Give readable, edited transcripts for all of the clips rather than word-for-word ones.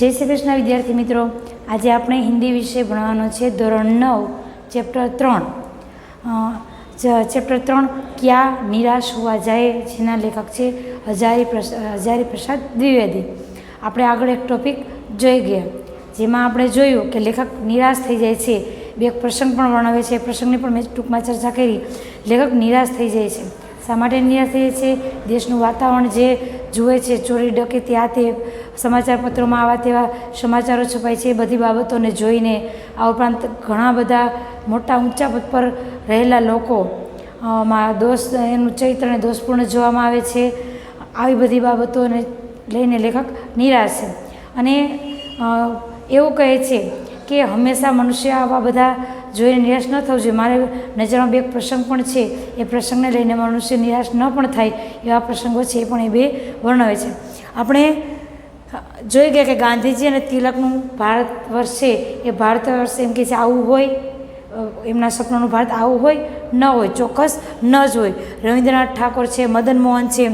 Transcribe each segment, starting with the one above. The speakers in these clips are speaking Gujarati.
जय श्री कृष्ण विद्यार्थी मित्रों, आज आपणे हिंदी विषय भणवानो छे धोरण 9 चैप्टर 3 चैप्टर 3 क्या निराश हुआ जाए, जेना लेखक छे हजारी प्रसाद द्विवेदी। आपणे आगळ एक टॉपिक जोई गया, जेमां आपणे जोयुं के लेखक निराश थई जाय छे। बे एक प्रसंग पण वर्णवे छे, प्रसंगनी पण मैं टूंकमां चर्चा करी। लेखक निराश थई जाय छे, शा माटे निराश थई जाय छे? देशनुं वातावरण जे जुए छे, चोरी डकेती आ ते समाचार पत्रों में आवा तेवा समाचारों छपाय छे, बधी बाबतोने जोईने। आ उपरांत घणा बधा मोटा ऊंचा पद पर रहेला लोको दोष एनुं चरित्र ने दोषपूर्ण जोवामां आवे छे। आवी बधी बाबतोने लईने लेखक निराश छे अने एवुं कहे छे कि हमेशा मनुष्य आवा बधा जोईने निराश न थवुं जोईए। मारे नजરમાં બે પ્રસંગ પણ છે, એ પ્રસંગને લઈને મનુષ્ય નિરાશ ન પણ થાય એવા પ્રસંગો છે, એ પણ એ બે વર્ણવે છે। આપણે જોઈ ગયા કે ગાંધીજી અને તિલકનું ભારત વર્ષ છે, એ ભારત વર્ષ એમ કે છે આવું હોય, એમના સપનાનું ભારત આવું હોય ન હોય, ચોક્કસ ન જ હોય। રવિન્દ્રનાથ ઠાકોર છે, મદન મોહન છે,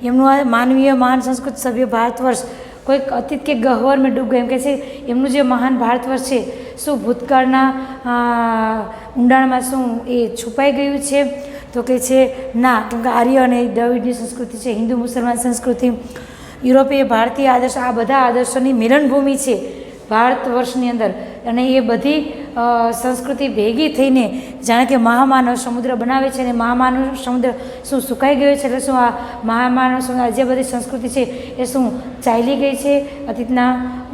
એમનું આ માનવીય મહાન સંસ્કૃત સભ્ય ભારત વર્ષ કોઈક અતીત કે ગહ્વર में ડૂબ ગયું એમ કે છે। એમનું જે મહાન ભારત વર્ષ છે, શું ભૂતકાળના ઊંડાણમાં શું એ છુપાઈ ગયું છે? તો કે છે ના, કેમ કે આર્ય અને દ્રવિડની સંસ્કૃતિ છે, હિન્દુ મુસલમાન સંસ્કૃતિ, યુરોપીય ભારતીય આદર્શ, આ બધા આદર્શોની મિલનભૂમિ છે ભારત વર્ષની અંદર। અને એ બધી સંસ્કૃતિ ભેગી થઈને જાણે કે મહામાનવ સમુદ્ર બનાવે છે, અને મહામાનવ સમુદ્ર શું સુકાઈ ગયો છે? એટલે શું આ મહામાનવ સમુદ્ર જે બધી સંસ્કૃતિ છે એ શું ચાલી ગઈ છે અતીતના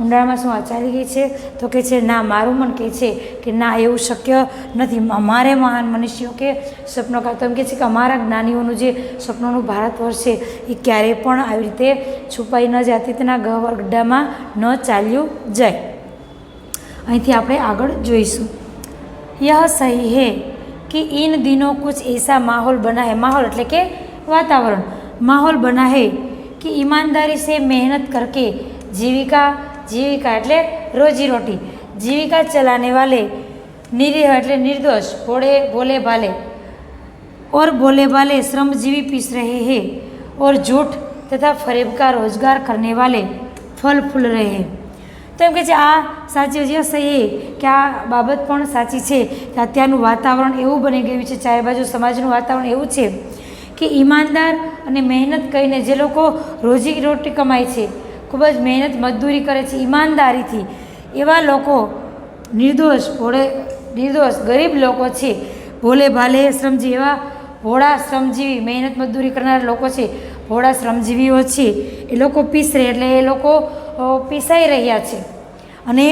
ઊંડાણમાં? શું આ ચાલી ગઈ છે? તો કે છે ના, મારું મન કહે છે કે ના, એવું શક્ય નથી। અમારે મહાન મનુષ્યો કે સપનો તો એમ કહે છે કે અમારા જ્ઞાનીઓનું જે સપનોનું ભારત વર્ષ છે એ ક્યારેય પણ આવી રીતે છુપાઈ ન જાય, અતીતના ગહ્વર ન ચાલ્યું જાય। અહીંથી આપણે આગળ જોઈશું। यह सही है कि इन दिनों कुछ ऐसा माहौल बना है, माहौल એટલે કે वातावरण, माहौल बना है कि ईमानदारी से मेहनत करके जीविका એટલે रोजी रोटी, जीविका चलाने वाले निरीह એટલે निर्दोष, भोले भाले और भोले भाले श्रमजीवी पीस रहे हैं, और झूठ तथा फरेब का रोजगार करने वाले फल फूल रहे हैं। तो एम कहे आ साची जे सही कि आ बाबत पण साची है कि अत्यारनुं वातावरण एवुं बनी गयुं छे, चारे बाजू समाजनुं वातावरण एवुं छे कि ईमानदार अने मेहनत करीने जे लोको रोजी रोटी कमाय छे, खूब ज मेहनत मजदूरी करे छे ईमानदारीथी, एवा लोको निर्दोष गरीब लोको छे, भोले भाले श्रमजीवी, एवा भोळा श्रमजीवी मेहनत मजदूरी करनारा लोको छे, भोळा श्रमजीवीओ छे, ए लोको पीसरे એટલે એ લોકો પીસાઈ રહ્યા છે। અને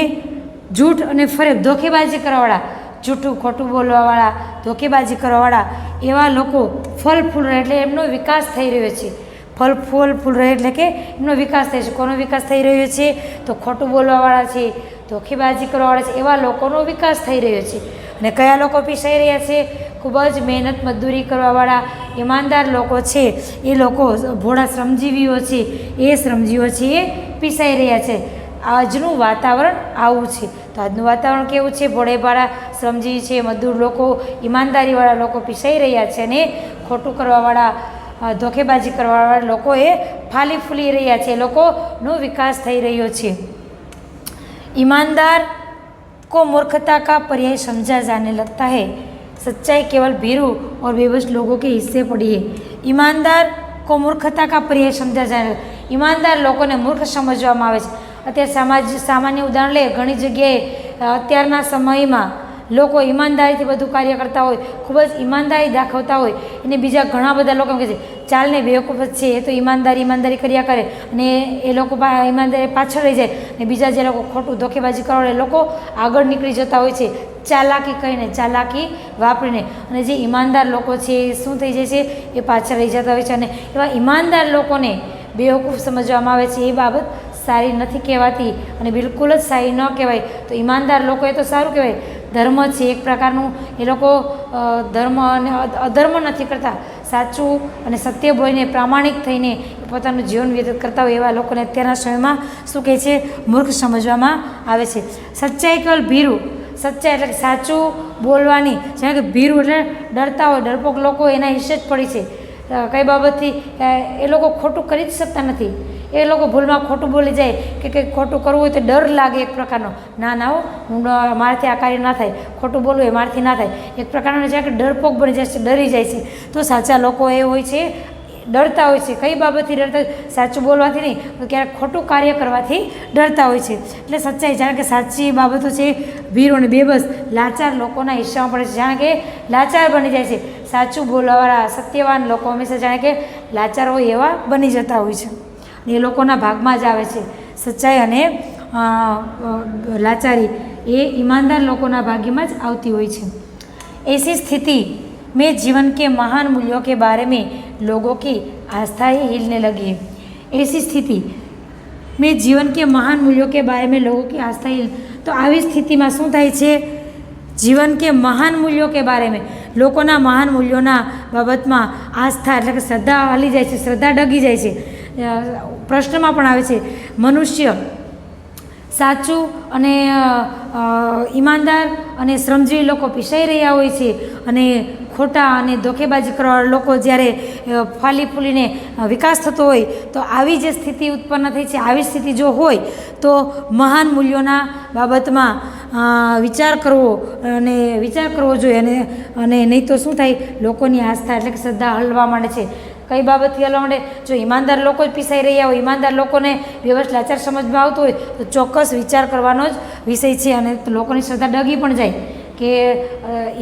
જૂઠ અને ફરેબ, ધોકેબાજી કરવાવાળા, જૂઠું ખોટું બોલવાવાળા, ધોકેબાજી કરવાવાળા એવા લોકો ફલ ફૂલ રહે એટલે એમનો વિકાસ થઈ રહ્યો છે। ફલ ફૂલ રહે એટલે કે એમનો વિકાસ થાય છે। કોનો વિકાસ થઈ રહ્યો છે? તો ખોટું બોલવાવાળા છે, ધોકેબાજી કરવાવાળા છે, એવા લોકોનો વિકાસ થઈ રહ્યો છે। અને કયા લોકો પીસાઈ રહ્યા છે? ખૂબ જ મહેનત મજદૂરી કરવાવાળા ઈમાનદાર લોકો છે, એ લોકો ભોળા શ્રમજીવીઓ છે, એ શ્રમજીવીઓ છે એ પીસાઈ રહ્યા છે। આજનું વાતાવરણ આવું છે। તો આજનું વાતાવરણ કેવું છે? ભોળે ભાળા શ્રમજીવી છે, મજદૂર લોકો, ઈમાનદારીવાળા લોકો પીસાઈ રહ્યા છે, અને ખોટું કરવાવાળા, ધોકેબાજી કરવાવાળા લોકો એ ફાલી ફૂલી રહ્યા છે, એ લોકોનો વિકાસ થઈ રહ્યો છે। ईमानदार को मूर्खता का पर्याय समझा जाने लगता है, सच्चाई केवल भीरू और बेबस लोगों के हिस्से पड़ी है। ईमानदार को मूर्खता का पर्याय समझा जाए, ईमानदार लोगों ने मूर्ख समझवामां आवे छे। अत्यारे सामान्य उदाहरण ले, घणी जग्याए अत्याરના समयમાં લોકો ઈમાનદારીથી બધું કાર્ય કરતા હોય, ખૂબ જ ઈમાનદારી દાખવતા હોય, એને બીજા ઘણા બધા લોકો એમ કહે છે ચાલને બેવકૂફ જ છે, એ તો ઈમાનદારી કર્યા કરે, અને એ લોકો ઈમાનદારી પાછળ રહી જાય, અને બીજા જે લોકો ખોટું ધોકેબાજી કરવા એ લોકો આગળ નીકળી જતા હોય છે, ચાલાકી કરીને, ચાલાકી વાપરીને। અને જે ઈમાનદાર લોકો છે એ શું થઈ જાય છે? એ પાછળ રહી જતા હોય છે। અને એવા ઈમાનદાર લોકોને બેવકૂફ સમજવામાં આવે છે, એ બાબત સારી નથી કહેવાતી, અને બિલકુલ જ સારી ન કહેવાય। તો ઈમાનદાર લોકો એ તો સારું કહેવાય, ધર્મ છે એક પ્રકારનું, એ લોકો ધર્મ અને અધર્મ નથી કરતા, સાચું અને સત્ય બોલીને પ્રામાણિક થઈને પોતાનું જીવન વ્યતીત કરતા હોય એવા લોકોને અત્યારના સમયમાં શું કહે છે? મૂર્ખ સમજવામાં આવે છે। સચ્ચાઈ કેવલ ભીરું, સચ્ચાઈ એટલે સાચું બોલવાની, જાણે કે ભીરું એટલે ડરતા હોય, ડરપોક લોકો એના હિસ્સે જ પડી છે। કઈ બાબતથી? એ લોકો ખોટું કરી જ શકતા નથી, એ લોકો ભૂલમાં ખોટું બોલી જાય કે કંઈક ખોટું કરવું હોય તો ડર લાગે એક પ્રકારનો, ના ના હો હું મારાથી આ કાર્ય ના થાય, ખોટું બોલવું એ મારાથી ના થાય, એક પ્રકારનો જ્યાં કે ડરપોક બની જાય છે, ડરી જાય છે. તો સાચા લોકો એ હોય છે ડરતા હોય છે. કઈ બાબતથી ડરતા? સાચું બોલવાથી નહીં, તો ક્યારેક ખોટું કાર્ય કરવાથી ડરતા હોય છે. એટલે સચ્ચાઈ જાણે કે સાચી બાબતો છે ભીરો અને બેબસ લાચાર લોકોના હિસ્સામાં પડે છે, જાણે કે લાચાર બની જાય છે. સાચું બોલવાવાળા સત્યવાન લોકો હંમેશા જાણે કે લાચાર હોય એવા બની જતા હોય છે. એ લોકોના ભાગમાં જ આવે છે સચ્ચાઈ અને લાચારી એ ઈમાનદાર લોકોના ભાગ્યમાં જ આવતી હોય છે. ऐसी स्थिति में जीवन के महान मूल्यों के बारे में लोगों की आस्थाएं हिलने लगी है. ऐसी स्थिति में जीवन के महान मूल्यों के बारे में लोगों की आस्थाएं, तो આવી સ્થિતિમાં શું થાય છે? જીવન કે મહાન મૂલ્યો કે બારે મેં લોકોના મહાન મૂલ્યોના બાબતમાં આસ્થા એટલે કે શ્રદ્ધા હલી જાય છે, શ્રદ્ધા ડગી જાય છે. પ્રશ્નમાં પણ આવે છે મનુષ્ય સાચું અને ઈમાનદાર અને શ્રમજીવી લોકો પીસાઈ રહ્યા હોય છે અને ખોટા અને ધોકેબાજી કરવાવાળા લોકો જ્યારે ફાલી ફૂલીને વિકાસ થતો હોય તો આવી જે સ્થિતિ ઉત્પન્ન થઈ છે, આવી સ્થિતિ જો હોય તો મહાન મૂલ્યોના બાબતમાં વિચાર કરવો જોઈએ અને નહીં તો શું થાય? લોકોની આસ્થા એટલે કે શ્રદ્ધા હલવા માંડે છે. કઈ બાબતથી હલવા માંડે? જો ઈમાનદાર લોકો જ પીસાઈ રહ્યા હોય, ઈમાનદાર લોકોને વ્યવસ્થિત લાચાર સમજમાં આવતું હોય તો ચોક્કસ વિચાર કરવાનો જ વિષય છે અને લોકોની શ્રદ્ધા ડગી પણ જાય કે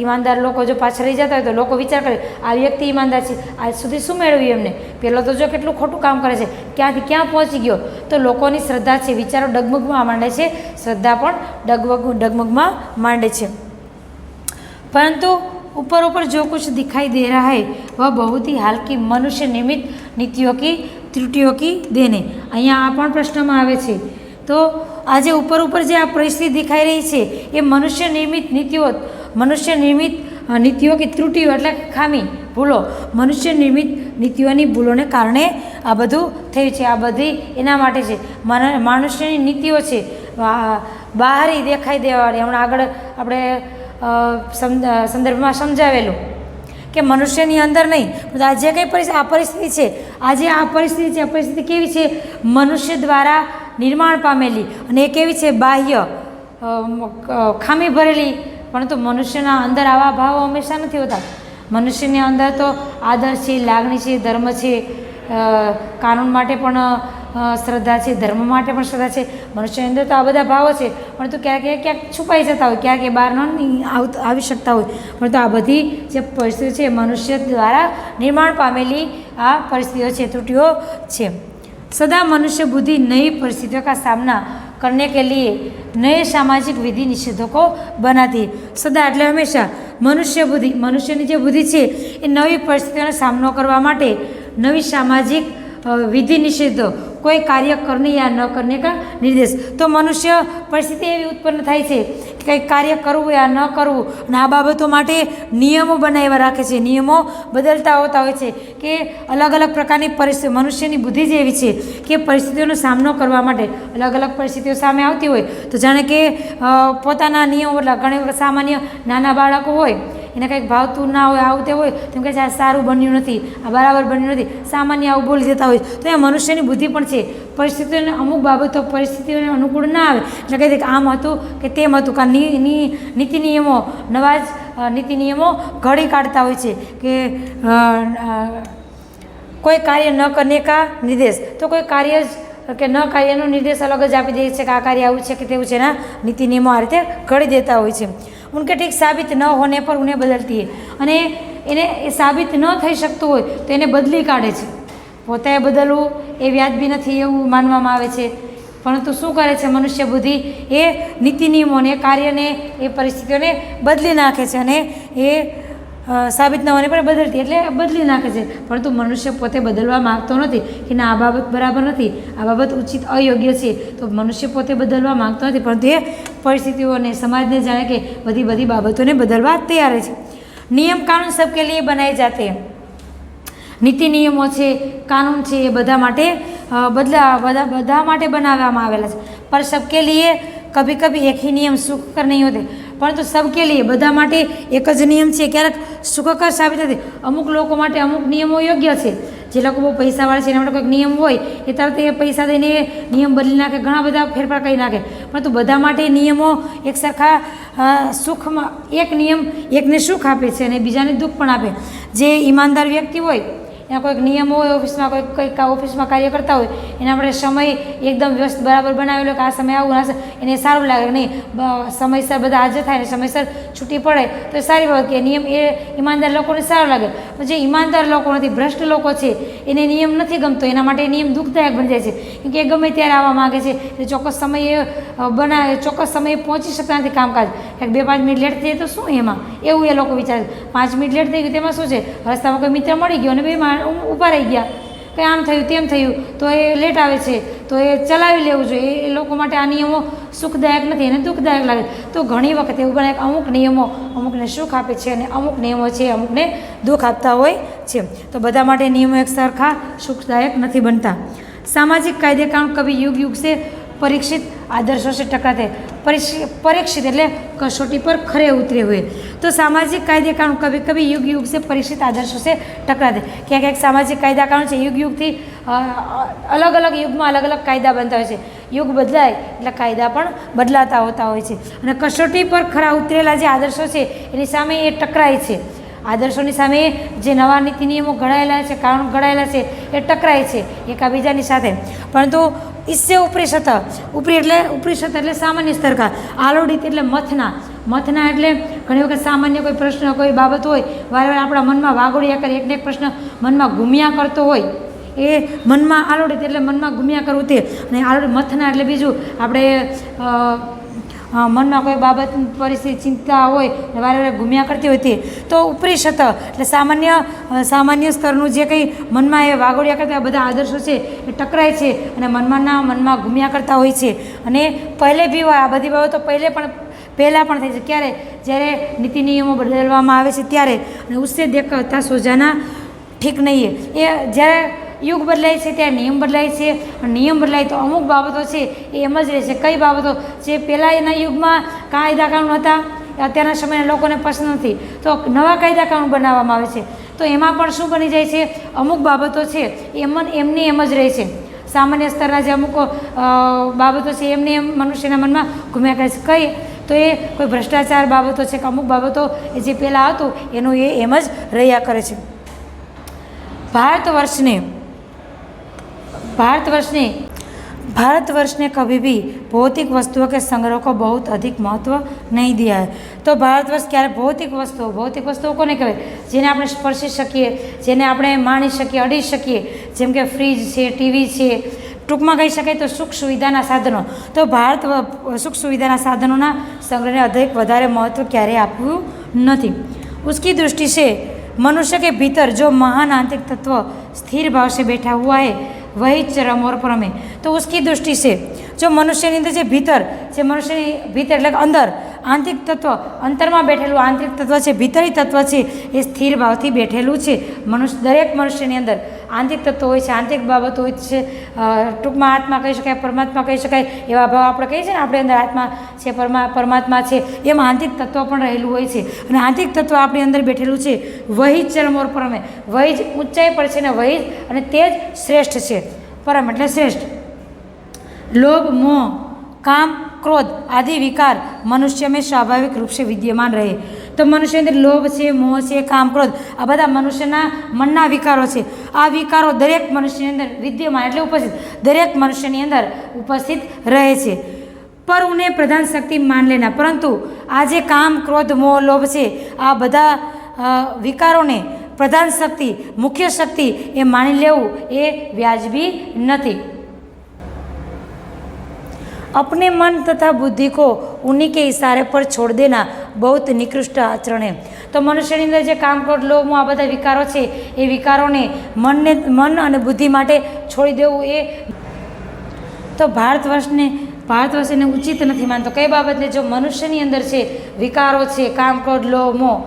ઈમાનદાર લોકો જો પાછળ રહી જતા હોય તો લોકો વિચાર કરે આ વ્યક્તિ ઈમાનદાર છે, આજ સુધી શું મેળવ્યું એમને, પહેલો તો જો કેટલું ખોટું કામ કરે છે, ક્યાંથી ક્યાં પહોંચી ગયો. તો લોકોની શ્રદ્ધા છે, વિચારો ડગમગવા માંડે છે, શ્રદ્ધા પણ ડગમગમાં માંડે છે. પરંતુ ऊपर जो कुछ दिखाई दे रहा है वह बहुत ही हल्की मनुष्य निर्मित नीतियों की त्रुटियों की देने. અહીંયા આ પણ પ્રશ્નમાં આવે છે. તો આજે ઉપર જે આ પરિસ્થિતિ દેખાઈ રહી છે એ મનુષ્ય નિર્મિત નીતિઓ કે ત્રુટિઓ એટલે ખામી, ભૂલો, મનુષ્ય નિર્મિત નીતિઓની ભૂલોને કારણે આ બધું થયું છે. આ બધી એના માટે છે. મનુષ્યની નીતિઓ છે બહારી દેખાઈ દેવાળી. હમણાં આગળ આપણે સંદર્ભમાં સમજાવેલું કે મનુષ્યની અંદર નહીં, આ જે કંઈ આ પરિસ્થિતિ છે, આ પરિસ્થિતિ કેવી છે? મનુષ્ય દ્વારા નિર્માણ પામેલી અને એ કેવી છે? બાહ્ય ખામી ભરેલી. પરંતુ મનુષ્યના અંદર આવા ભાવો હંમેશા નથી હોતા. મનુષ્યની અંદર તો આદર છે, લાગણી છે, ધર્મ છે, કાનૂન માટે પણ શ્રદ્ધા છે, ધર્મ માટે પણ શ્રદ્ધા છે. મનુષ્યની અંદર તો આ બધા ભાવો છે, પરંતુ ક્યાંક છુપાઈ જતા હોય, ક્યાંક બહાર ન આવી શકતા હોય. પરંતુ આ બધી જે પરિસ્થિતિઓ છે મનુષ્ય દ્વારા નિર્માણ પામેલી આ પરિસ્થિતિઓ છે, ત્રુટિઓ છે. सदा मनुष्य बुद्धि नई परिस्थितियों का सामना करने के लिए नए सामाजिक विधि निषेधों को बनाती है. सदा એટલે હંમેશા મનુષ્યની જે બુદ્ધિ છે એ નવી પરિસ્થિતિઓનો સામનો કરવા માટે નવી સામાજિક विधि निषेधो कोई कार्य करने या न करने का निर्देश. तो मनुष्य परिस्थिति एवी उत्पन्न थाय छे कि कंई कार्य करवुं या न करवुं અને આ બાબતો માટે નિયમો બનાવ્યા રાખે છે, નિયમો બદલતા હોતા હોય છે કે અલગ અલગ પ્રકારની પરિસ્થિતિ મનુષ્યની બુદ્ધિ જ એવી છે કે પરિસ્થિતિઓનો સામનો કરવા માટે અલગ અલગ પરિસ્થિતિઓ સામે આવતી હોય તો જાણે કે પોતાના નિયમો એટલે ઘણી વખત સામાન્ય નાના બાળકો હોય એને કંઈક ભાવતું ના હોય, આવું તે હોય તેમ કહે છે આ સારું બન્યું નથી, આ બરાબર બન્યું નથી, સામાન્ય આવું બોલી દેતા હોય. તો એ મનુષ્યની બુદ્ધિ પણ છે. પરિસ્થિતિઓને અમુક બાબતો પરિસ્થિતિઓને અનુકૂળ ના આવે એટલે કહી દે કે આમ હતું કે તેમ હતું. નીતિ નિયમો નવા જ નીતિ નિયમો ઘડી કાઢતા હોય છે કે કોઈ કાર્ય ન કરને કા નિર્દેશ. તો કોઈ કાર્ય કે ન કાર્યનો નિર્દેશ અલગ જ આપી દે છે કે આ કાર્ય આવું છે કે તેવું છે, એના નીતિ નિયમો આ રીતે ઘડી દેતા હોય છે. उनके ठीक साबित न होने पर उन्हें बदलती है અને એને એ સાબિત ન થઈ શકતું હોય તો એને બદલી કાઢે છે. પોતે બદલવું એ વ્યાજબી નથી એવું માનવામાં આવે છે, પરંતુ શું કરે છે મનુષ્ય બુદ્ધિ? એ નીતિ નિયમોને, કાર્યને, એ પરિસ્થિતિઓને બદલી નાખે છે અને એ સાબિત ન હોને પર બદલતી એટલે બદલી નાખે છે. પરંતુ મનુષ્ય પોતે બદલવા માગતો નથી કે ના આ બાબત બરાબર નથી, આ બાબત ઉચિત અયોગ્ય છે. તો મનુષ્ય પોતે બદલવા માગતો નથી, પરંતુ એ પરિસ્થિતિઓને, સમાજને જાણે કે બધી બાબતોને બદલવા તૈયાર છે. નિયમ કાનૂન સબકે લીએ બનાए जाते हैं. નીતિ નિયમો છે, કાનૂન છે, એ બધા માટે બધા માટે બનાવવામાં આવેલા છે. પર સબકે લીએ કભી કભી એક ही નિયમ સુખકર નહીં હોતે, પરંતુ સબકે લીએ બધા માટે એક જ નિયમ છે ક્યારેક સુખકર સાબિત નથી. અમુક લોકો માટે અમુક નિયમો યોગ્ય છે, જે લોકો બહુ પૈસાવાળા છે એના માટે કોઈક નિયમ હોય એ તરત એ પૈસા દઈને નિયમ બદલી નાખે, ઘણા બધા ફેરફાર કરી નાખે. પરંતુ બધા માટે નિયમો એક સરખા સુખમાં, એક નિયમ એકને સુખ આપે છે અને બીજાને દુઃખ પણ આપે. જે ઈમાનદાર વ્યક્તિ હોય એના કોઈક નિયમો હોય, ઓફિસમાં કંઈક ઓફિસમાં કાર્ય કરતા હોય એના આપણે સમય એકદમ વ્યસ્ત બરાબર બનાવેલો કે આ સમય આવું, એને સારું લાગે નહીં, સમયસર બધા હાજર થાય ને સમયસર છૂટી પડે તો એ સારી બાબત કે નિયમ એ ઈમાનદાર લોકોને સારો લાગે. પણ જે ઈમાનદાર લોકો નથી, ભ્રષ્ટ લોકો છે, એને નિયમ નથી ગમતો, એના માટે નિયમ દુઃખદાયક બની જાય છે. કેમ કે એ ગમે ત્યારે આવવા માગે છે, એ ચોક્કસ સમયે ચોક્કસ સમયે પહોંચી શકતા નથી કામકાજ. એક 2-5 મિનિટ લેટ થઈ જાય તો શું એમાં, એવું એ લોકો વિચારે. 5 મિનિટ લેટ થઈ ગયું તેમાં શું છે, રસ્તામાં કોઈ મિત્ર મળી ગયો અને 2 ઊભા રહી ગયા, કંઈ આમ થયું તેમ થયું તો એ લેટ આવે છે તો એ ચલાવી લેવું જોઈએ. એ લોકો માટે આ નિયમો સુખદાયક નથી, એને દુઃખદાયક લાગે. તો ઘણી વખત એવું બને કે અમુક નિયમો અમુકને સુખ આપે છે અને અમુક નિયમો છે અમુકને દુઃખ આપતા હોય છે. તો બધા માટે નિયમો એક સરખા સુખદાયક નથી બનતા. सामाजिक कायदे कानून कभी युग युग से परीक्षित आदर्शों से टकराते. परीक्षित એટલે कसौटी पर खरे उतरे हुए. तो सामाजिक कायदे कानून कभी कभी युग युग से परीक्षित आदर्शों से टकराते. ક્યાંક એક સામાજિક કાયદા કાનૂન છે યુગ યુગથી અલગ અલગ યુગમાં અલગ અલગ કાયદા બનતા હોય છે. યુગ બદલાય એટલે કાયદા પણ બદલાતા હોતા હોય છે. અને કસોટી પર ખરા ઉતરેલા જે આદર્શો છે એની સામે એ ટકરાય છે. આદર્શોની સામે જે નવા નીતિ નિયમો ઘડાયેલા છે, કાનૂન ઘડાયેલા છે એ ટકરાય છે એકાબીજાની સાથે. પરંતુ इससे ઉપરી સતહ, ઉપરી સતહ એટલે સામાન્ય સ્તર કા. આલોડિત એટલે મથના એટલે ઘણી વખત સામાન્ય કોઈ પ્રશ્ન, કોઈ બાબત હોય, વારંવાર આપણા મનમાં વાગોળ્યા કરે, એકને એક પ્રશ્ન મનમાં ઘૂમ્યા કરતો હોય, એ મનમાં આલોડિત એટલે મનમાં ઘૂમ્યા કરવું તે. અને આલોડિત મથના એટલે બીજું આપણે મનમાં કોઈ બાબત, પરિસ્થિતિ, ચિંતા હોય ને વારે ઘૂમ્યા કરતી હોય તે. તો ઉપરી સતહ એટલે સામાન્ય સ્તરનું જે કંઈ મનમાં એ વાગોળ્યા કરતા બધા આદર્શો છે એ ટકરાય છે અને મનમાં ઘૂમ્યા કરતા હોય છે. અને પહેલે બી હોય, આ બધી બાબતો પહેલાં પણ થાય છે. ક્યારે? જ્યારે નીતિ નિયમો બદલવામાં આવે છે ત્યારે. અને ઉસસે દેખતા સોજાના ઠીક નહીં. એ જ્યારે યુગ બદલાય છે ત્યારે નિયમ બદલાય છે. નિયમ બદલાય તો અમુક બાબતો છે એ એમ જ રહે છે. કઈ બાબતો જે પહેલાં એના યુગમાં કાયદા કાનૂન હતા, અત્યારના સમયના લોકોને પસંદ નથી, તો નવા કાયદા કાનૂન બનાવવામાં આવે છે. તો એમાં પણ શું બની જાય છે, અમુક બાબતો છે એમની એમ જ રહે છે. સામાન્ય સ્તરના જે અમુક બાબતો છે એમને એમ મનુષ્યના મનમાં ઘૂમ્યા કરે છે. કઈ? તો એ કોઈ ભ્રષ્ટાચાર બાબતો છે કે અમુક બાબતો એ જે પહેલાં હતું એનું એ એમ જ રહ્યા કરે છે. भारतवर्ष ने कभी भी भौतिक वस्तुओं के संग्रह को बहुत अधिक महत्व नहीं दिया है. तो भारतवर्ष क्यारे भौतिक वस्तुओं कोने कहेवाय? जेने આપણે સ્પર્શી શકીએ, જેને આપણે માણી શકીએ, અડી શકીએ, જેમ કે ફ્રીજ છે, ટીવી છે, ટૂંકમાં કહી શકાય તો સુખ સુવિધાના સાધનો. તો સુખ સુવિધાના સાધનોના સંગ્રહને अधिक વધારે મહત્વ ક્યારેય આપ્યું નથી. उसकी दृष्टि से मनुष्य के भीतर जो महान आंतरिक तत्व स्थिर भाव से बैठा हुआ है वही चरम और परम है. तो उसकी दृष्टि से जो मनुष्यની અંદર જે મનુષ્યની ભીતર એટલે અંદર આંતરિક તત્વ, અંતરમાં બેઠેલું આંતરિક તત્વ છે, ભીતરી તત્વ છે, એ સ્થિર ભાવથી બેઠેલું છે. દરેક મનુષ્યની અંદર આંતરિક તત્વો હોય છે, આંતરિક બાબતો હોય છે. ટૂંકમાં આત્મા કહી શકાય, પરમાત્મા કહી શકાય. એવા ભાવ આપણે કહીએ છીએ ને, આપણે અંદર આત્મા છે, પરમાત્મા છે, એમાં આંતરિક તત્વ પણ રહેલું હોય છે. અને આંતરિક તત્વ આપણી અંદર બેઠેલું છે. વહી જ ચરમ ઓર પરમ, વહી જ ઊંચાઈ પર છે ને વહી અને તે જ શ્રેષ્ઠ છે. પરમ એટલે શ્રેષ્ઠ. लोभ, मोह, काम, क्रोध आदि विकार मनुष्य में स्वाभाविक रूप से विद्यमान रहे. तो मनुष्य अंदर लोभ છે, મોહ છે, કામ, ક્રોધ આ બધા મનુષ્યના મનના વિકારો છે. આ વિકારો દરેક મનુષ્યની અંદર વિદ્યમાન એટલે ઉપસ્થિત, દરેક મનુષ્યની અંદર ઉપસ્થિત રહે છે. पर उन्हें प्रधान शक्ति मान लेना. परंतु આ જે કામ, ક્રોધ, મોહ, લોભ છે, આ બધા વિકારોને પ્રધાન શક્તિ, મુખ્ય શક્તિ એ માની લેવું એ વ્યાજબી નથી. अपने मन तथा बुद्धि को उन्हीं के इशारे पर छोड़ देना बहुत निकृष्ट आचरण है. तो मनुष्यની અંદર જે કામ, ક્રોધ, લોભ, મોહ આ બધા વિકારો છે એ વિકારોને મન અને બુદ્ધિ માટે છોડી દેવું એ. તો ભારતવર્ષ એને ઉચિત નથી માનતો. કઈ બાબતને? જો મનુષ્યની અંદર છે વિકારો છે, કામ, ક્રોધ, લોભ, મોહ,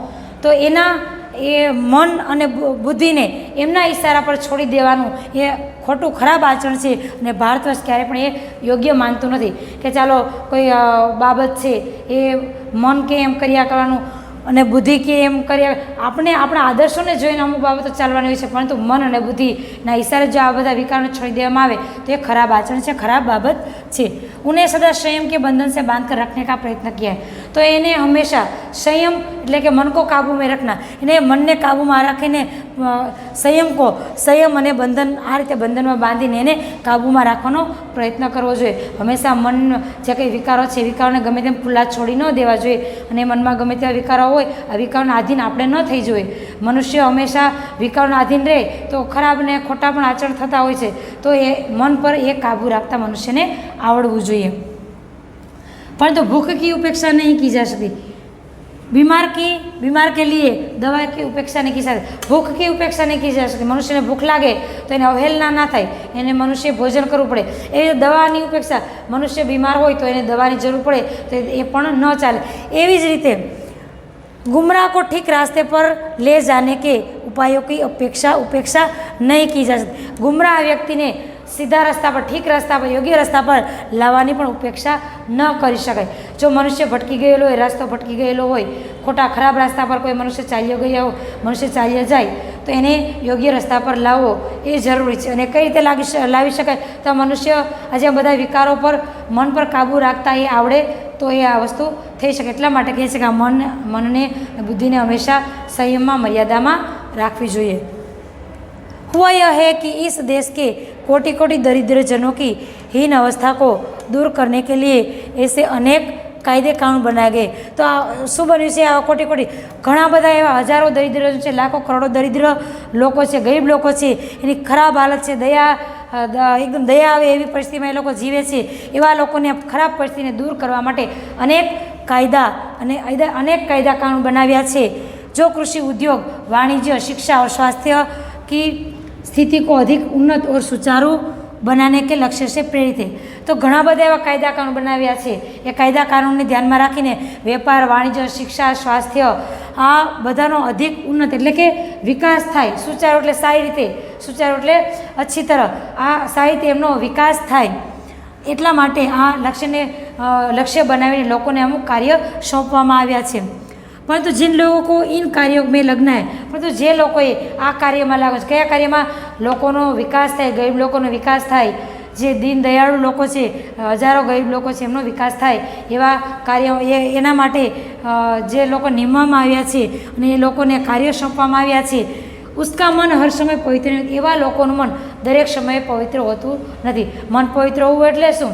તો એના એ મન અને બુદ્ધિને એમના ઈશારા પર છોડી દેવાનું એ ખોટું ખરાબ આચરણ છે. અને ભારતવર્ષ ક્યારે પણ એ યોગ્ય માનતું નથી કે ચાલો કોઈ બાબત છે એ મન કે એમ કર્યા કરવાનું અને બુદ્ધિ કે એમ કરીએ આપણે આપણા આદર્શોને જોઈને અમુક બાબતો ચાલવાની હોય છે, પરંતુ મન અને બુદ્ધિના ઈશારે જો આ બધા વિકારોને છોડી દેવામાં આવે તો એ ખરાબ આચરણ છે, ખરાબ બાબત છે। ઉन्हें सदा संयम के बंधन से बांध कर रखने का प्रयत्न किया है। तो इन्हें हमेशा संयम એટલે કે મન કો કાબુ में रखना, એને મનને કાબૂમાં રાખીને સંયમ અને બંધન આ રીતે બંધનમાં બાંધીને એને કાબૂમાં રાખવાનો પ્રયત્ન કરવો જોઈએ। હંમેશા મન જે કંઈ વિકારો છે વિકારોને ગમે તેમ ખુલ્લા છોડી ન દેવા જોઈએ, અને મનમાં ગમે તેવા વિકારો હોય આ વિકારોના આધીન આપણે ન થઈ જોઈએ। મનુષ્ય હંમેશા વિકારોના આધીન રહે તો ખરાબ ને ખોટા પણ આચરણ થતા હોય છે, તો એ મન પર એ કાબૂ રાખતા મનુષ્યને આવડવું જોઈએ। પરંતુ भूख की उपेक्षा नहीं की जा सकती, बीमार के लिए दवा की उपेक्षा नहीं की जा सकती, भूख की उपेक्षा नहीं की जा सकती। मनुष्य ने भूख लागे तो એને અવહેલના ના થાય, એને મનુષ્ય ભોજન કરવું પડે। એ દવાની ઉપેક્ષા, મનુષ્ય બીમાર હોય તો એને દવાની જરૂર પડે તો એ પણ ન ચાલે। એવી જ રીતે गुमराह को ठीक रास्ते पर ले जाने के उपायों की उपेक्षा नहीं की जा सकती। गुमराह व्यक्ति ने सीधा रास्ता पर, ठीक रास्ता पर, योग्य रास्ता पर लावानी पण उपेक्षा न करी शकाय। जो मनुष्य भटकी गयेलो होय, रास्तो भटकी गयेलो होय, खोटा खराब रास्ता पर कोई मनुष्य चाल्यो गयो हो, मनुष्य चाल्यो जाय तो एने योग्य रस्ता पर लावવો એ જરૂરી છે। અને કઈ રીતે લાવી શકાય તો મનુષ્ય આજે બધા વિકારો પર મન પર કાબૂ રાખતા એ આવડે તો એ આ વસ્તુ થઈ શકે। એટલા માટે કહે છે કે આ મનને બુદ્ધિને હંમેશા સંયમમાં મર્યાદામાં રાખવી જોઈએ। हुआ यह है कि इस देश के कोटि कोटि दरिद्र जनों की हीन अवस्था को दूर करने के लिए ऐसे अनेक कायदे कानून बनाए गए। तो શું બન્યું છે? આ કોટી કોટી ઘણા બધા એવા હજારો દરિદ્ર છે, લાખો કરોડો દરિદ્ર લોકો છે, ગરીબ લોકો છે, એની ખરાબ હાલત છે, એકદમ દયા આવે એવી પરિસ્થિતિમાં એ લોકો જીવે છે। એવા લોકોને ખરાબ પરિસ્થિતિને દૂર કરવા માટે અનેક કાયદા કાનૂન બનાવ્યા છે। जो कृषि, उद्योग, वाणिज्य, शिक्षा और स्वास्थ्य की स्थिति को अधिक उन्नत और सुचारू बनाने के लक्ष्य से प्रेरित है। तो घણા બધા એવા કાયદા કાનૂન બનાવ્યા છે। એ કાયદા કાનૂનને ધ્યાનમાં રાખીને વેપાર, વાણિજ્ય, શિક્ષા, સ્વાસ્થ્ય આ બધાનો અધિક ઉન્નત એટલે કે વિકાસ થાય। સુચારુ એટલે સારી રીતે, સુચારુ એટલે અચ્છી તરહ, આ સારી રીતે એમનો વિકાસ થાય એટલા માટે આ લક્ષ્ય બનાવીને લોકોને અમુક કાર્ય સોંપવામાં આવ્યા છે। परंतु जिन लोगों को इन कार्यों में लगना है, परंतु जे लोगों आ कार्य में लागू क्या कार्य में लोगों विकास थाय, गरीब लोगों विकास थाय, जे दीन दयाळु लोग है, हजारों गरीब लोग है, एमनो विकास थाय एवा कार्य एना माटे जे लोग निमवामां आव्या छे अने ए लोकोने कार्य सोंपवामां आव्या छे, उसका मन हर समय पवित्र नहीं। एवा लोकोनुं मन दरेक समय पवित्र होतुं नथी। मन पवित्र होवुं एटले शुं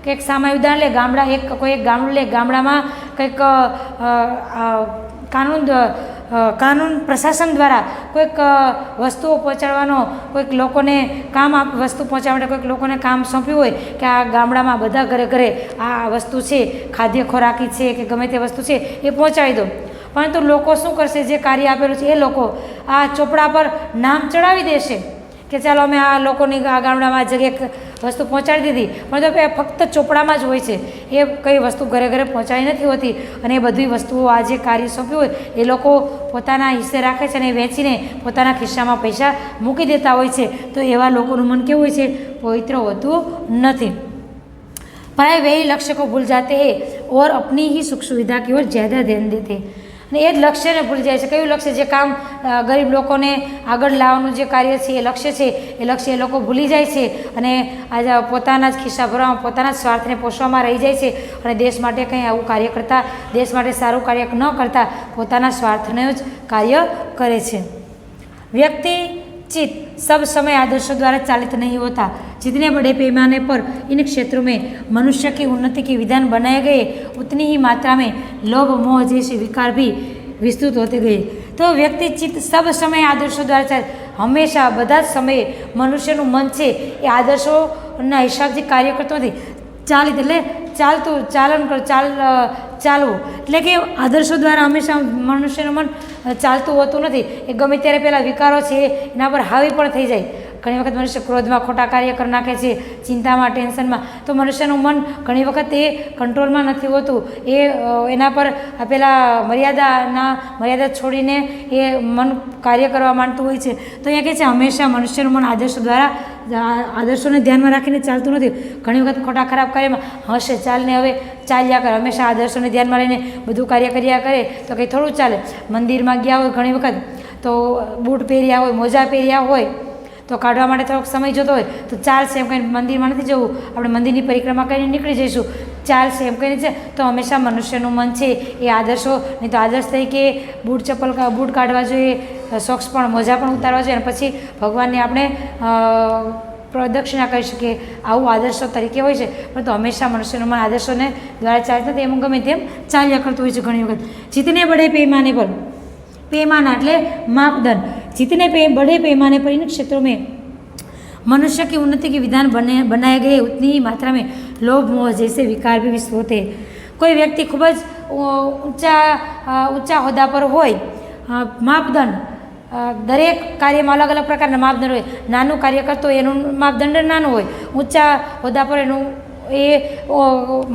કે એક સામાન્ય ઉદાહરણ લે, કોઈ એક ગામડું લે, ગામડામાં કંઈક કાનૂન પ્રશાસન દ્વારા કોઈક વસ્તુઓ પહોંચાડવાનો, કોઈક લોકોને વસ્તુ પહોંચાડવા માટે કોઈક લોકોને કામ સોંપ્યું હોય કે આ ગામડામાં બધા ઘરે ઘરે આ વસ્તુ છે, ખાદ્ય ખોરાકી છે કે ગમે તે વસ્તુ છે એ પહોંચાડી દો। પરંતુ લોકો શું કરશે? જે કાર્ય આપેલું છે એ લોકો આ ચોપડા પર નામ ચડાવી દેશે કે ચાલો અમે આ લોકોની આ ગામડામાં આ જગ્યાએ વસ્તુ પહોંચાડી દીધી, પરંતુ ફક્ત ચોપડામાં જ હોય છે, એ કઈ વસ્તુ ઘરે ઘરે પહોંચાડી નથી હોતી। અને એ બધી વસ્તુઓ આ જે કાર્ય સોંપ્યું હોય એ લોકો પોતાના હિસ્સે રાખે છે અને વેચીને પોતાના ખિસ્સામાં પૈસા મૂકી દેતા હોય છે। તો એવા લોકોનું મન કેવું હોય છે? પવિત્ર હોતું નથી। प्राय वही लक्ष्य को भूल जाते हैं और अपनी ही सुख सुविधा की ओर ज़्यादा ध्यान देते हैं। અને એ જ લક્ષ્યને ભૂલી જાય છે। કયું લક્ષ્ય? જે કામ ગરીબ લોકોને આગળ લાવવાનું જે કાર્ય છે એ લક્ષ્ય છે, એ લક્ષ્ય એ લોકો ભૂલી જાય છે અને આજે પોતાના જ ખિસ્સા ભરવામાં, પોતાના જ સ્વાર્થને પોષવામાં રહી જાય છે અને દેશ માટે કંઈ આવું કાર્ય કરતા, દેશ માટે સારું કાર્ય ન કરતા પોતાના સ્વાર્થને જ કાર્ય કરે છે। વ્યક્તિ चित सब समय आदर्शों द्वारा चालित नहीं होता। जितने बड़े पैमाने पर इन क्षेत्रों में मनुष्य की उन्नति के विधान बनाए गए, उतनी ही मात्रा में लोभ, मोह जैसे विकार भी विस्तृत होते गए। तो व्यक्ति चित्त सब समय आदर्शों द्वारा चाले, हमेशा बधा ज समय मनुष्यનું મન છે એ આદર્શોના હિસાબથી કાર્ય કરતો નથી। ચાલિત એટલે ચાલવું એટલે કે આદર્શો દ્વારા હંમેશા મનુષ્યનું મન ચાલતું હોતું નથી। એ ગમે ત્યારે પેલા વિકારો છે એના પર હાવી પણ થઈ જાય। ઘણી વખત મનુષ્ય ક્રોધમાં ખોટા કાર્ય કરી નાખે છે, ચિંતામાં, ટેન્શનમાં. તો મનુષ્યનું મન ઘણી વખત એ કંટ્રોલમાં નથી હોતું. એના પર પેલા મર્યાદા છોડીને એ મન કાર્ય કરવા માંગતું હોય છે. તો અહીંયા કહે છે હંમેશા મનુષ્યનું મન આદર્શોને ધ્યાનમાં રાખીને ચાલતું નથી. ઘણી વખત ખોટા ખરાબ કાર્યમાં હશે, ચાલને હવે ચાલ્યા કરે, હંમેશા આદર્શોને ધ્યાનમાં લઈને બધું કાર્ય કર્યા કરે તો કંઈ થોડું ચાલે. મંદિરમાં ગયા હોય ઘણી વખત તો બૂટ પહેર્યા હોય, મોજા પહેર્યા હોય તો કાઢવા માટે થોડોક સમય જતો હોય તો ચાલશે એમ કહીને મંદિરમાં નથી જવું, આપણે મંદિરની પરિક્રમા કરીને નીકળી જઈશું, ચાલશે એમ કહીને છે. તો હંમેશા મનુષ્યનું મન છે એ આદર્શો, નહીં તો આદર્શ તરીકે બૂટ કાઢવા જોઈએ, સોક્સ પણ, મોજા પણ ઉતારવા જોઈએ, અને પછી ભગવાનને આપણે પ્રદક્ષિણા કરી શકીએ. આવું આદર્શો તરીકે હોય છે. પરંતુ હંમેશા મનુષ્યનું મન આદર્શોને દ્વારા ચાલતા નથી, એમ ગમે તેમ ચાલ્યા કરતું હોય છે. ઘણી વખત જીતને બડે पैमाने पर, पैमाना એટલે मापदंड, जीतने बड़े पैमाने पर इन क्षेत्रों में मनुष्य की उन्नति के विधान बनाए गए उतनी ही मात्रा में लोभ मोह जैसे विकार भी विश्व होते हैं. कोई व्यक्ति खूब ज ऊंचा होद्दा पर होय, मापदंड દરેક કાર્યમાં અલગ અલગ પ્રકારના માપદંડ હોય. નાનું કાર્ય કરતો હોય એનું માપદંડ નાનું હોય, ઊંચા હોદ્દા પર એનું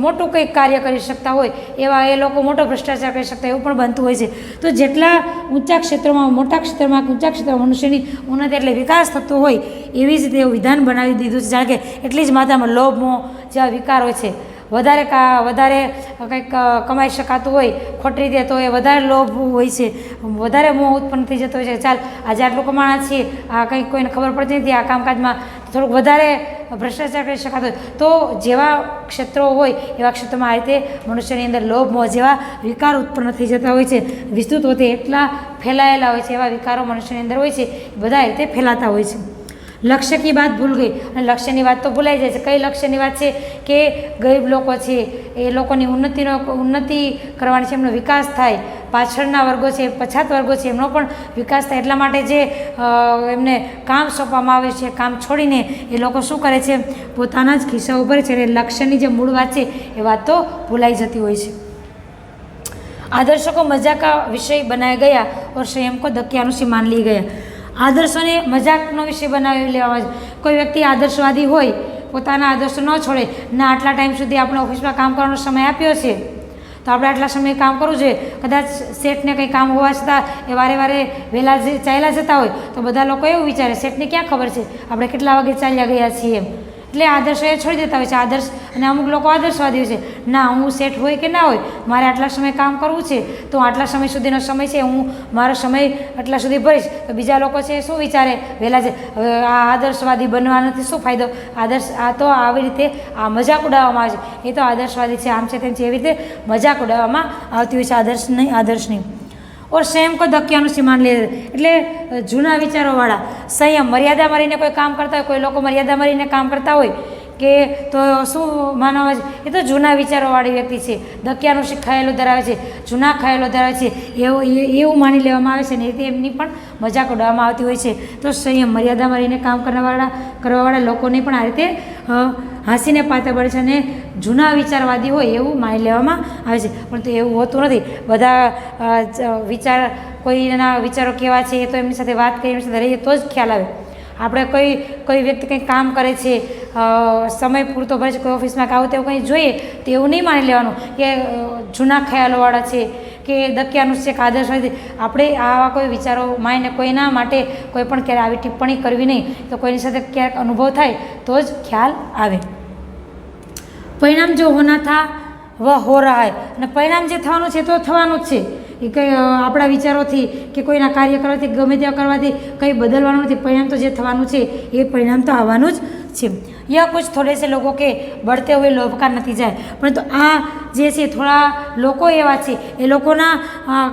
મોટું કંઈક કાર્ય કરી શકતા હોય એવા એ લોકો મોટો ભ્રષ્ટાચાર કરી શકતા એવું પણ બનતું હોય છે. તો જેટલા ઊંચા ક્ષેત્રોમાં, મોટા ક્ષેત્રમાં, ઊંચા ક્ષેત્રમાં મનુષ્યની ઉન્નતિ એટલે વિકાસ થતો હોય એવી જ રીતે વિધાન બનાવી દીધું છે. જાણે કે એટલી જ માત્રામાં લોભ મોહ જેવા વિકાર હોય છે. વધારે કંઈક કમાઈ શકાતું હોય ખોટી રીતે તો એ વધારે લોભ હોય છે, વધારે મોહ ઉત્પન્ન થઈ જતો હોય છે. ચાલ આજે આટલું કમાણા છીએ, આ કંઈક કોઈને ખબર પડતી નથી, આ કામકાજમાં થોડુંક વધારે ભ્રષ્ટાચાર કરી શકાતો હોય. તો જેવા ક્ષેત્રો હોય એવા ક્ષેત્રોમાં આ રીતે મનુષ્યની અંદર લોભ મોહ જેવા વિકાર ઉત્પન્ન થઈ જતા હોય છે. વિસ્તૃત હોતે એટલા ફેલાયેલા હોય છે, એવા વિકારો મનુષ્યની અંદર હોય છે, બધા રીતે ફેલાતા હોય છે. લક્ષ્ય કી બાત ભૂલ ગઈ, અને લક્ષ્યની વાત તો ભૂલાઈ જાય છે. કઈ લક્ષ્યની વાત છે કે ગરીબ લોકો છે એ લોકોની ઉન્નતિ કરવાની છે, એમનો વિકાસ થાય, પાછળના વર્ગો છે, પછાત વર્ગો છે એમનો પણ વિકાસ થાય. એટલા માટે જે એમને કામ સોંપવામાં આવે છે, કામ છોડીને એ લોકો શું કરે છે, પોતાના જ ખિસ્સા ઉપર છે. એટલે લક્ષ્યની જે મૂળ વાત છે એ વાત તો ભૂલાઈ જતી હોય છે. आदर्शों को मजाक का विषय बनाया गया और स्वयं को दक्यानुषी मान ली गया. આદર્શોને મજાકનો વિષય બનાવી લેવામાં આવે. કોઈ વ્યક્તિ આદર્શવાદી હોય, પોતાના આદર્શો ન છોડે, ના આટલા ટાઈમ સુધી આપણે ઓફિસમાં કામ કરવાનો સમય આપ્યો છે તો આપણે આટલા સમય કામ કરવું જોઈએ. કદાચ શેઠને કંઈ કામ હોવા છતાં એ વારે વહેલા ચાલ્યા જતા હોય તો બધા લોકો એવું વિચારે શેઠને ક્યાં ખબર છે આપણે કેટલા વાગે ચાલ્યા ગયા છીએ એમ. એટલે આદર્શો એ છોડી દેતા હોય છે. આદર્શ, અને અમુક લોકો આદર્શવાદી હોય છે, ના હું શેઠ હોય કે ના હોય મારે આટલા સમય કામ કરવું છે તો આટલા સમય સુધીનો સમય છે, હું મારો સમય આટલા સુધી ભરીશ. તો બીજા લોકો છે શું વિચારે વહેલા છે. હવે આ આદર્શવાદી બનવાથી શું ફાયદો? આ તો આવી રીતે આ મજાક ઉડાવવામાં આવે છે, એ તો આદર્શવાદી છે, આમ છે તેમ છે, એવી રીતે મજાક ઉડાવવામાં આવતી હોય છે આદર્શની. ઓર સંયમ કો દક્યાનુષી માન લે, એટલે જૂના વિચારોવાળા સંયમ, મર્યાદા મારીને કોઈ કામ કરતા હોય, કોઈ લોકો મર્યાદા મારીને કામ કરતા હોય કે તો શું માનવા છે, એ તો જૂના વિચારોવાળી વ્યક્તિ છે, દક્યાનુષી ખયાલો ધરાવે છે, જૂના ખયાલો ધરાવે છે, એવું માની લેવામાં આવે છે ને એ એમની પણ મજાક ઉડાવવામાં આવતી હોય છે. તો સંયમ, મર્યાદા મારીને કામ કરવાવાળા લોકોને પણ આ રીતે હાંસીને પાત્ર પડે છે અને જૂના વિચારવાદી હોય એવું માની લેવામાં આવે છે. પરંતુ એવું હોતું નથી. બધા કોઈના વિચારો કેવા છે એ તો એમની સાથે વાત કરી, એમની સાથે રહીએ તો જ ખ્યાલ આવે. આપણે કોઈ વ્યક્તિ કંઈ કામ કરે છે, સમય પૂરતો ભરે છે, કોઈ ઓફિસમાં આવું તેવું કંઈ જોઈએ તો એવું નહીં માની લેવાનું કે જૂના ખ્યાલોવાળા છે કે દક્યાનુષ છે કે આદર્શવાદી. આપણે આવા કોઈ વિચારો માયને કોઈના માટે કોઈ પણ ક્યારે આવી ટિપ્પણી કરવી નહીં. તો કોઈની સાથે ક્યાંક અનુભવ થાય તો જ ખ્યાલ આવે. પરિણામ જો હોના થા વહ હો રહા હૈ, અને પરિણામ જે થવાનું છે તો થવાનું જ છે. એ કંઈ આપણા વિચારોથી કે કોઈના કાર્ય કરવાથી ગમે તેવા કરવાથી કંઈ બદલવાનું નથી. પરિણામ તો જે થવાનું છે એ પરિણામ તો આવવાનું જ છે. યા કુછ થોડે સે લોકો કે બઢતે હુએ લોભ કા નતીજા હૈ, પરંતુ આ જે છે થોડા લોકો એવા છે એ લોકોના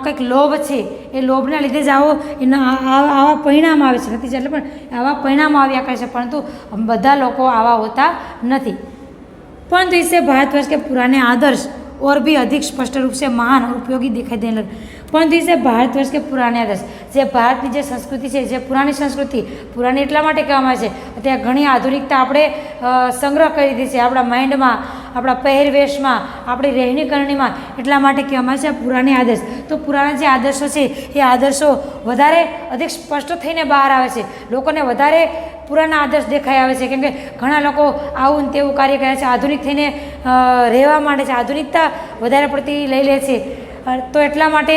કંઈક લોભ છે, એ લોભના લીધે જ આવા પરિણામ આવે છે. નતીજા એટલે પણ આવા પરિણામો આવ્યા કરે છે, પરંતુ બધા લોકો આવા હોતા નથી. परंतु इससे भारतवर्ष के पुराने आदर्श और भी अधिक स्पष्ट रूप से महान और उपयोगी दिखाई देने लगे. परंतु इससे भारतवर्ष के पुराने आदर्श, જે ભારતની જે સંસ્કૃતિ છે, જે પુરાણી સંસ્કૃતિ, પુરાણી એટલા માટે કહેવામાં આવે છે અત્યારે ઘણી આધુનિકતા આપણે સંગ્રહ કરી દીધી છે આપણા માઇન્ડમાં, આપણા પહેરવેશમાં, આપણી રહેણી કરણીમાં, એટલા માટે કહેવામાં આવે છે પુરાણી આદર્શ. તો પુરાણા જે આદર્શો છે એ આદર્શો વધારે અધિક સ્પષ્ટ થઈને બહાર આવે છે. લોકોને વધારે પુરાણા આદર્શ દેખાઈ આવે છે, કેમ કે ઘણા લોકો આવું ને તેવું કાર્ય કરે છે, આધુનિક થઈને રહેવા માંડે છે, આધુનિકતા વધારે પડતી લઈ લે છે. તો એટલા માટે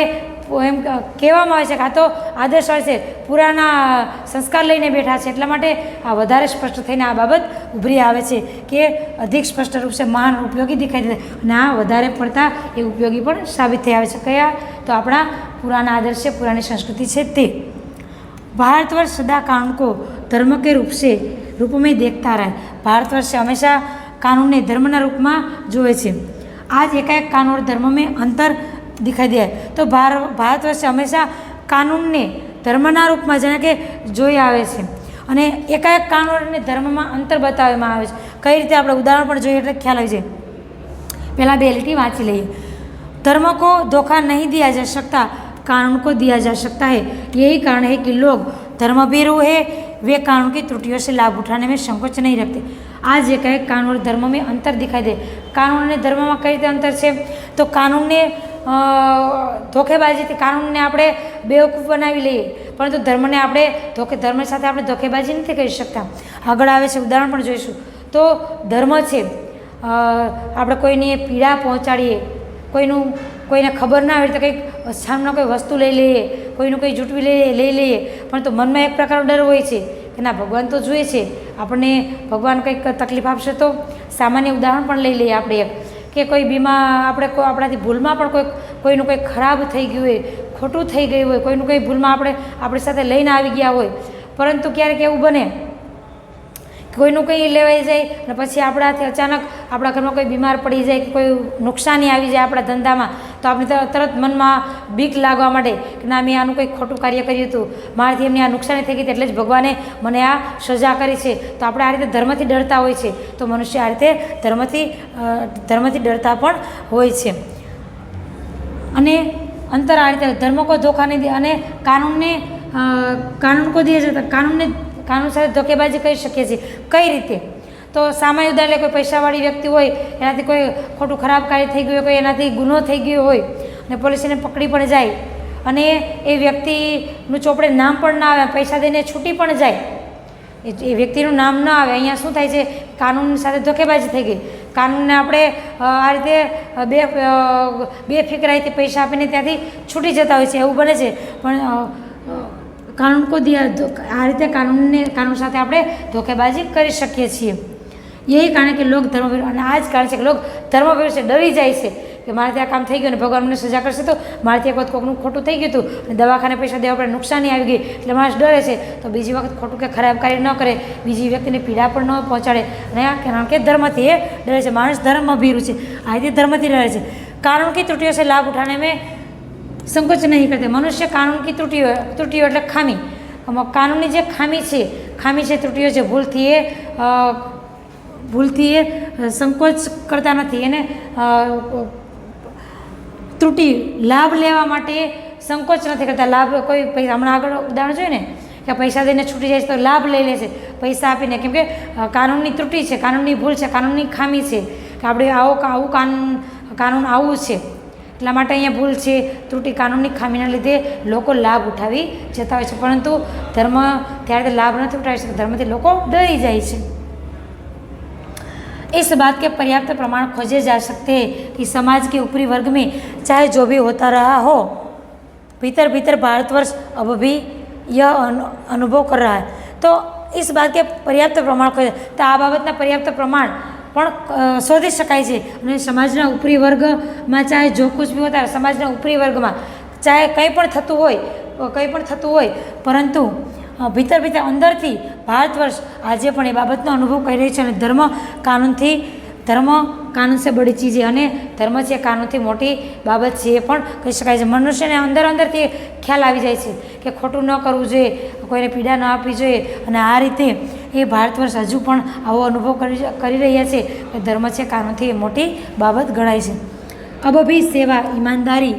એમ કહેવામાં આવે છે કે આ તો આદર્શવાળી છે, પુરાણા સંસ્કાર લઈને બેઠા છે. એટલા માટે આ વધારે સ્પષ્ટ થઈને આ બાબત ઉભરી આવે છે કે અધિક સ્પષ્ટ રૂપ છે મહાન ઉપયોગી દેખાઈ દે, અને આ વધારે પડતા એ ઉપયોગી પણ સાબિત થઈ આવે છે. કયા? તો આપણા પુરાના આદર્શ છે, પુરાની સંસ્કૃતિ છે તે. भारतवर्ष सदा कानून को धर्म के रूप में देखता रहा है. भारतवर्ष हमेशा कानून ने धर्म ना रूप में जोए छे. आज एकाएक कानून और धर्म में अंतर दिखाई दिया है. तो भारतवर्ष हमेशा कानून ने धर्म ना रूप में जाने के जोई आवे छे, અને એકાએક કાનૂન અને ધર્મમાં અંતર બતાવવામાં આવે છે. કઈ રીતે આપણે ઉદાહરણ પણ જોઈએ એટલે ખ્યાલ આવી જાય. પહેલાં 2 લીટી વાંચી લઈએ. धर्म को धोखा नहीं दिया जा सकता, कानून को दिया जा सकता है. यही कारण है कि लोग धर्मभीरु है, वे कानून की त्रुटियों से लाभ उठाने में संकोच नहीं रखते. आज ये कहे कानून और धर्म में अंतर दिखाई दे. कानून અને ધર્મમાં કઈ રીતે અંતર છે? તો કાનૂનને ધોખેબાજીથી કાનૂનને આપણે બેવકૂફ બનાવી લઈએ, પરંતુ ધર્મને આપણે ધર્મ સાથે આપણે ધોખેબાજી નથી કરી શકતા. આગળ આવે છે ઉદાહરણ પણ જોઈશું. તો ધર્મ છે, આપણે કોઈને પીડા પહોંચાડીએ, કોઈને ખબર ના હોય તો કંઈક સામનો કોઈ વસ્તુ લઈ લઈએ, કોઈનું કંઈ જૂટવી લઈ લઈએ, પરંતુ મનમાં એક પ્રકારનો ડર હોય છે કે ના ભગવાન તો જોઈએ છે, આપણને ભગવાન કંઈક તકલીફ આપશે. તો સામાન્ય ઉદાહરણ પણ લઈ લઈએ આપણે કે કોઈ આપણાથી ભૂલમાં પણ કોઈનું કંઈક ખરાબ થઈ ગયું હોય, ખોટું થઈ ગયું હોય, કોઈનું કંઈ ભૂલમાં આપણી સાથે લઈને આવી ગયા હોય, પરંતુ ક્યારેક એવું બને કોઈનું કંઈ લેવાઈ જાય અને પછી આપણાથી અચાનક આપણા ઘરમાં કોઈ બીમાર પડી જાય કે કોઈ નુકસાની આવી જાય આપણા ધંધામાં, તો આપણે તરત મનમાં બીક લાગવા માંડે કે ના મેં આનું કંઈક ખોટું કાર્ય કર્યું હતું, મારાથી એમની આ નુકસાની થઈ ગઈ એટલે જ ભગવાને મને આ સજા કરી છે. તો આપણે આ રીતે ધર્મથી ડરતા હોય છે. તો મનુષ્ય આ રીતે ધર્મથી ડરતા પણ હોય છે. અને અંતર આ રીતે ધર્મ કો ધોખા નહીં દે, અને કાનૂન કો દિએ જતા, કાનૂન સાથે ધોકેબાજી કરી શકીએ છીએ. કઈ રીતે? તો સામાન્ય ઉદાહરણ કોઈ પૈસાવાળી વ્યક્તિ હોય, એનાથી કોઈ ખોટું ખરાબ કાર્ય થઈ ગયું હોય, કોઈ એનાથી ગુનો થઈ ગયો હોય અને પોલીસ એને પકડી પણ જાય અને એ વ્યક્તિનું ચોપડે નામ પણ ના આવે, પૈસા દઈને છૂટી પણ જાય, એ વ્યક્તિનું નામ ન આવે. અહીંયા શું થાય છે? કાનૂન સાથે ધોકેબાજી થઈ ગઈ. કાનૂનને આપણે આ રીતે બેફિકરાઈથી પૈસા આપીને ત્યાંથી છૂટી જતા હોય છે, એવું બને છે. પણ કાનૂન કો દિયા, આ રીતે કાનૂન સાથે આપણે ધોકેબાજી કરી શકીએ છીએ. यही कारण કે લોક ધર્મભીર, અને આ જ કારણ છે કે લોક ધર્મભીર છે, ડરી જાય છે કે મારાથી આ કામ થઈ ગયું અને ભગવાન મને સજા કરશે, તો મારાથી એક વખત કોઈકનું ખોટું થઈ ગયું હતું અને દવાખાને પૈસા દેવા પડે, નુકસાની આવી ગઈ એટલે માણસ ડરે છે, તો બીજી વખત ખોટું કે ખરાબ કાર્ય ન કરે, બીજી વ્યક્તિને પીડા પણ ન પહોંચાડે. અને આ કારણ કે ધર્મથી એ ડરે છે. માણસ ધર્મભીર છે, આ રીતે ધર્મથી ડરે છે. कानून की त्रुटियों से लाभ उठाने में संकोच नहीं करते. मनुष्य कानून की त्रुटियों એટલે ખામી, કાનૂનની જે ખામી છે, ત્રુટિઓ છે, ભૂલથી એ સંકોચ કરતા નથી. એને ત્રુટિ લાભ લેવા માટે સંકોચ નથી કરતા. લાભ કોઈ પૈસા, હમણાં આગળ ઉદાહરણ જોયું ને કે પૈસા દઈને છૂટી જાય તો લાભ લઈ લે છે પૈસા આપીને, કેમ કે કાનૂનની ત્રુટિ છે, કાનૂનની ભૂલ છે, કાનૂનની ખામી છે કે આપણે આવું કાનૂન આવું છે, એટલા માટે અહીંયા ભૂલ છે, ત્રુટિ, કાનૂનની ખામીના લીધે લોકો લાભ ઉઠાવી જતા હોય છે. પરંતુ ધર્મ ત્યારે લાભ નથી ઉઠાવી શકતા, ધર્મથી લોકો ડરી જાય છે. इस बात के पर्याप्त प्रमाण खोजे जा सकते हैं कि समाज के ऊपरी वर्ग में चाहे जो भी होता रहा हो, भीतर भारतवर्ष अब भी यह अनुभव कर रहा है. तो इस बात के पर्याप्त प्रमाण खोजे, तो आ बाबतना पर्याप्त प्रमाण પણ શોધી શકાય છે. અને સમાજના ઉપરી વર્ગમાં ચાહે જો કુછ બી હોતા, સમાજના ઉપરી વર્ગમાં ચાહે કંઈ પણ થતું હોય, પરંતુ ભીતર અંદરથી ભારતવર્ષ આજે પણ એ બાબતનો અનુભવ કરી રહી છે. અને ધર્મ કાનૂન સે બડી ચીજ છે, અને ધર્મ છે કાનૂનથી મોટી બાબત છે એ પણ કહી શકાય છે. મનુષ્યને અંદરથી ખ્યાલ આવી જાય છે કે ખોટું ન કરવું જોઈએ, કોઈને પીડા ન આપવી જોઈએ. અને આ રીતે એ ભારતવર્ષ હજુ પણ આવો અનુભવ કરી રહ્યા છે કે ધર્મ છે કાનૂનથી મોટી બાબત ગણાય છે. अब भी सेवा, ईमानदारी,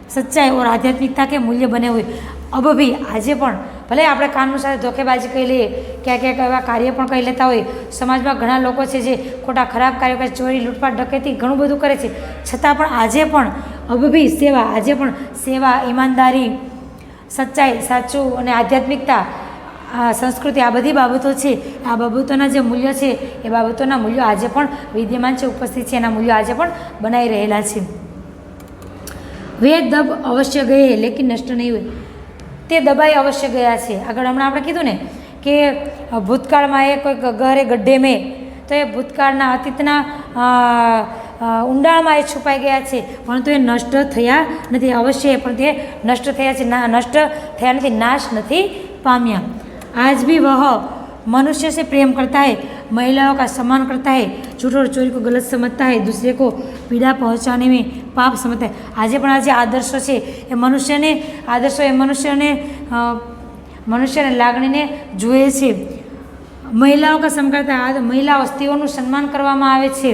सच्चाई और आध्यात्मिकता के मूल्य बने हुए, अब भी આજે પણ ભલે આપણે કાનૂન સાથે ધોકેબાજી કરી લઈએ, ક્યાંક ક્યાંક એવા કાર્ય પણ કરી લેતા હોય, સમાજમાં ઘણા લોકો છે જે ખોટા ખરાબ કાર્યો કરે, ચોરી, લૂંટફાટ, ડકેતી ઘણું બધું કરે છે, છતાં પણ આજે પણ અભભી સેવા, આજે પણ સેવા, ઈમાનદારી, સચ્ચાઈ, સાચું અને આધ્યાત્મિકતા, સંસ્કૃતિ, આ બધી બાબતો છે, આ બાબતોના જે મૂલ્ય છે એ બાબતોના મૂલ્યો આજે પણ વિદ્યમાન છે, ઉપસ્થિત છે, એના મૂલ્યો આજે પણ બનાવી રહેલા છે. વે દબ અવશ્ય ગયે લેકિન નષ્ટ નહીં હોય, તે દબાઈ અવશ્ય ગયા છે. આગળ હમણાં આપણે કીધું ને કે ભૂતકાળમાં એ કોઈક ગહરે ગઢ્ઢે મેં, તો એ ભૂતકાળના અતીતના ઊંડાણમાં એ છુપાઈ ગયા છે, પરંતુ એ નષ્ટ થયા નથી. અવશ્ય પણ તે નષ્ટ થયા છે, નષ્ટ થયા નથી, નાશ નથી પામ્યા. आज भी वह मनुष्य से प्रेम करता है, महिलाओं का सम्मान करता है, झूठ और चोरी को गलत समझता है, दूसरे को पीड़ा पहुंचाने में पाप समझता है. આજે પણ આ જે આદર્શો છે એ મનુષ્યને આદર્શો એ મનુષ્યને લાગણીને જુએ છે. મહિલાઓ કા સન્માન કરતા है, મહિલાઓ સ્ત્રીઓનું સન્માન કરવામાં આવે છે.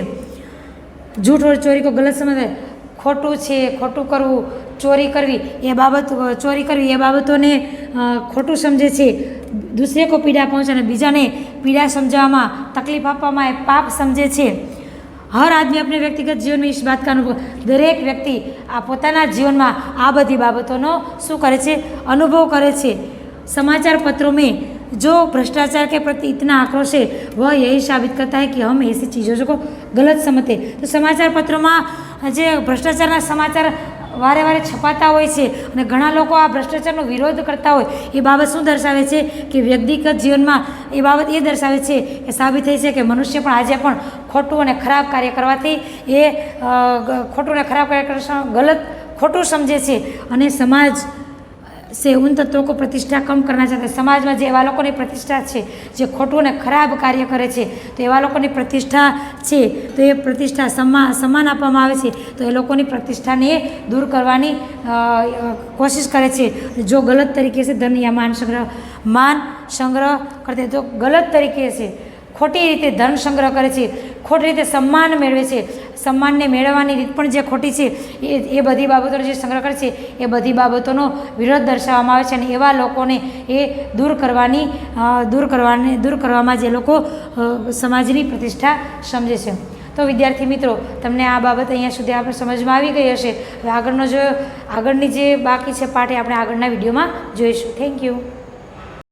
झूठ और चोरी को गलत समझता है, ખોટું છે, ખોટું કરવું, ચોરી કરવી એ બાબતોને ખોટું સમજે છે. દૂસરે કો પીડા પહોંચાડે, બીજાને પીડા સમજાવવામાં, તકલીફ આપવામાં એ પાપ સમજે છે. હર આદમી अपने व्यक्तिगत जीवन में इस बात का अनुभव, દરેક વ્યક્તિ આ પોતાના જીવનમાં આ બધી બાબતોનો શું કરે છે, અનુભવ કરે છે. समाचार पत्रों में जो भ्रष्टाचार के प्रति इतना आक्रोश है वह यही साबित करता है कि हम ऐसी चीज़ों को गलत समझते. तो समाचार पत्रों જે ભ્રષ્ટાચારના સમાચાર વારે વારે છપાતા હોય છે અને ઘણા લોકો આ ભ્રષ્ટાચારનો વિરોધ કરતા હોય, એ બાબત શું દર્શાવે છે કે વ્યક્તિગત જીવનમાં એ બાબત એ દર્શાવે છે કે સાબિત થઈ છે કે મનુષ્ય પણ આજે પણ ખોટું અને ખરાબ કાર્ય કરવાથી એ ખોટું અને ખરાબ કાર્ય ગલત ખોટું સમજે છે અને સમાજ से उन तत्वों को प्रतिष्ठा कम करना चाहते. समाजમાં જે એવા લોકોની પ્રતિષ્ઠા છે જે ખોટું અને ખરાબ કાર્ય કરે છે, તો એવા લોકોની પ્રતિષ્ઠા છે, તો એ પ્રતિષ્ઠા સન્માન આપવામાં આવે છે, તો એ લોકોની પ્રતિષ્ઠાને દૂર કરવાની કોશિશ કરે છે. જો ગલત તરીકે से धन या मान संग्रह करते, तो गलत तरीके से ખોટી રીતે ધન સંગ્રહ કરે છે, ખોટી રીતે સન્માન મેળવે છે, સન્માનને મેળવવાની રીત પણ જે ખોટી છે એ બધી બાબતોનો જે સંગ્રહ કરે છે એ બધી બાબતોનો વિરોધ દર્શાવવામાં આવે છે અને એવા લોકોને એ દૂર કરવામાં જે લોકો સમાજની પ્રતિષ્ઠા સમજે છે. તો વિદ્યાર્થી મિત્રો, તમને આ બાબત અહીંયા સુધી આપણે સમજમાં આવી ગઈ હશે. હવે આગળની જે બાકી છે પાઠ એ આપણે આગળના વિડીયોમાં જોઈશું. Thank you.